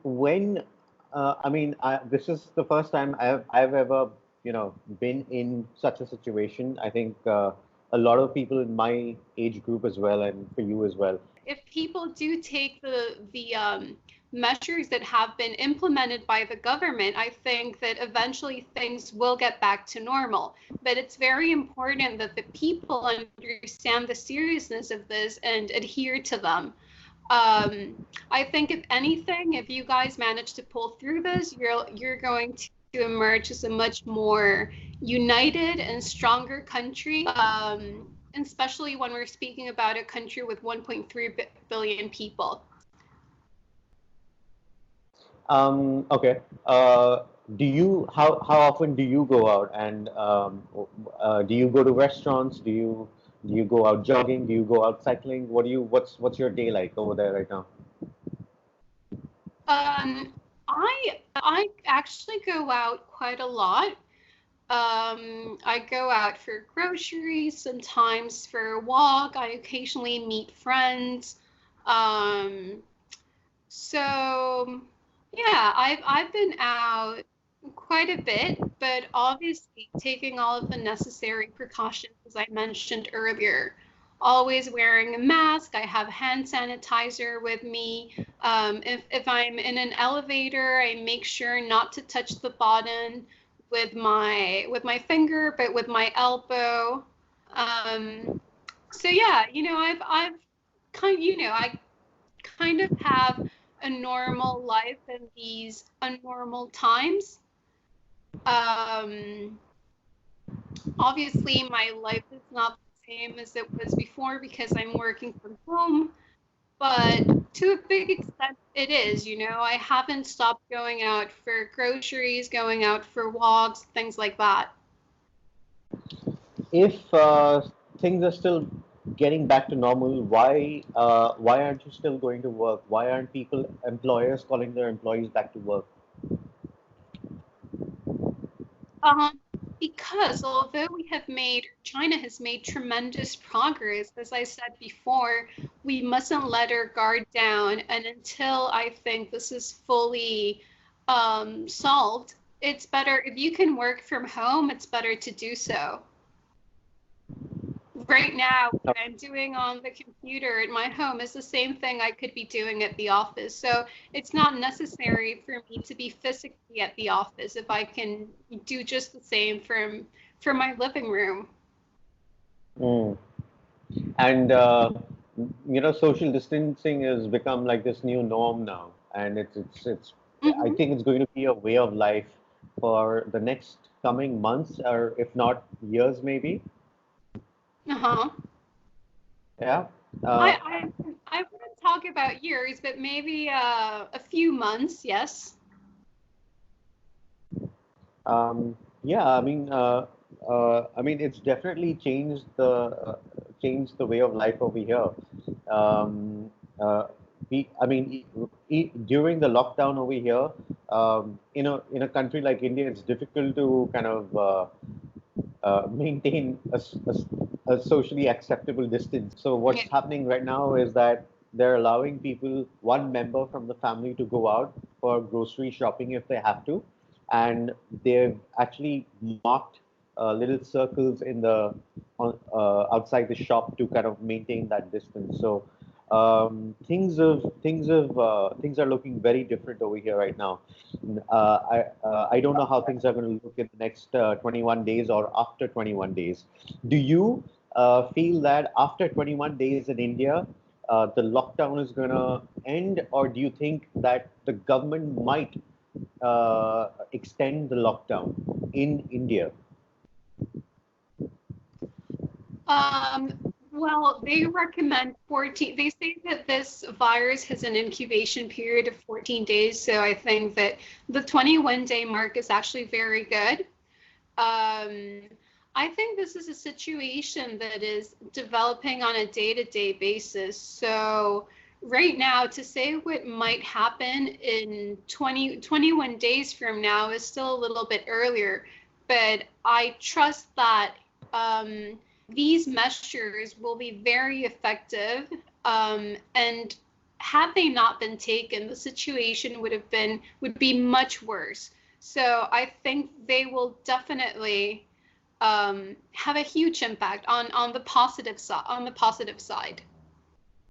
When this is the first time I've ever been in such a situation. I think a lot of people in my age group as well, and for you as well. If people do take the measures that have been implemented by the government, I think that eventually things will get back to normal. But it's very important that the people understand the seriousness of this and adhere to them. I think if anything, if you guys manage to pull through this, you're going to emerge as a much more united and stronger country. Especially when we're speaking about a country with 1.3 billion people. Okay. Do you how often do you go out, and do you go to restaurants? Do you go out jogging? Do you go out cycling? What's your day like over there right now? I actually go out quite a lot. I go out for groceries, sometimes for a walk. I occasionally meet friends. Um, so yeah, I've been out quite a bit, but obviously taking all of the necessary precautions as I mentioned earlier. Always wearing a mask. I have hand sanitizer with me. If I'm in an elevator, I make sure not to touch the button with my finger, but with my elbow. Um, so yeah, I kind of have a normal life in these unnormal times. Um, Obviously, my life is not the same as it was before because I'm working from home, but to a big extent, it is. I haven't stopped going out for groceries, going out for walks, things like that. If things are still getting back to normal, why aren't you still going to work? Why aren't employers calling their employees back to work? Um, because although China has made tremendous progress, as I said before, we mustn't let our guard down. And until I think this is fully solved, it's better if you can work from home, it's better to do so. Right now, what I'm doing on the computer at my home is the same thing I could be doing at the office. So it's not necessary for me to be physically at the office if I can do just the same from my living room. Mm. And social distancing has become like this new norm now, and it's I Hmm. think it's going to be a way of life for the next coming months, or if not years, maybe. Uh-huh. Yeah. I, Uh, I I wouldn't talk about years, but maybe a few months, yes. yeah. It's definitely changed the way of life over here. Um, uh, During the lockdown over here, in a country like India, it's difficult to kind of maintain a socially acceptable distance. So Yeah. what's happening right now is that they're allowing one member from the family to go out for grocery shopping if they have to, and they've actually marked little circles outside the shop to kind of maintain that distance. So things are looking very different over here right now. I don't know how things are going to look in the next 21 days or after 21 days. Do you feel that after 21 days in India, the lockdown is going to end, or do you think that the government might extend the lockdown in India? Um, well, they recommend 14. They say that this virus has an incubation period of 14 days. So I think that the 21-day mark is actually very good. Um, I think this is a situation that is developing on a day-to-day basis. So right now, to say what might happen in 21 days from now is still a little bit earlier. But I trust that these measures will be very effective and had they not been taken, the situation would be much worse. So I think they will definitely have a huge impact on the positive side.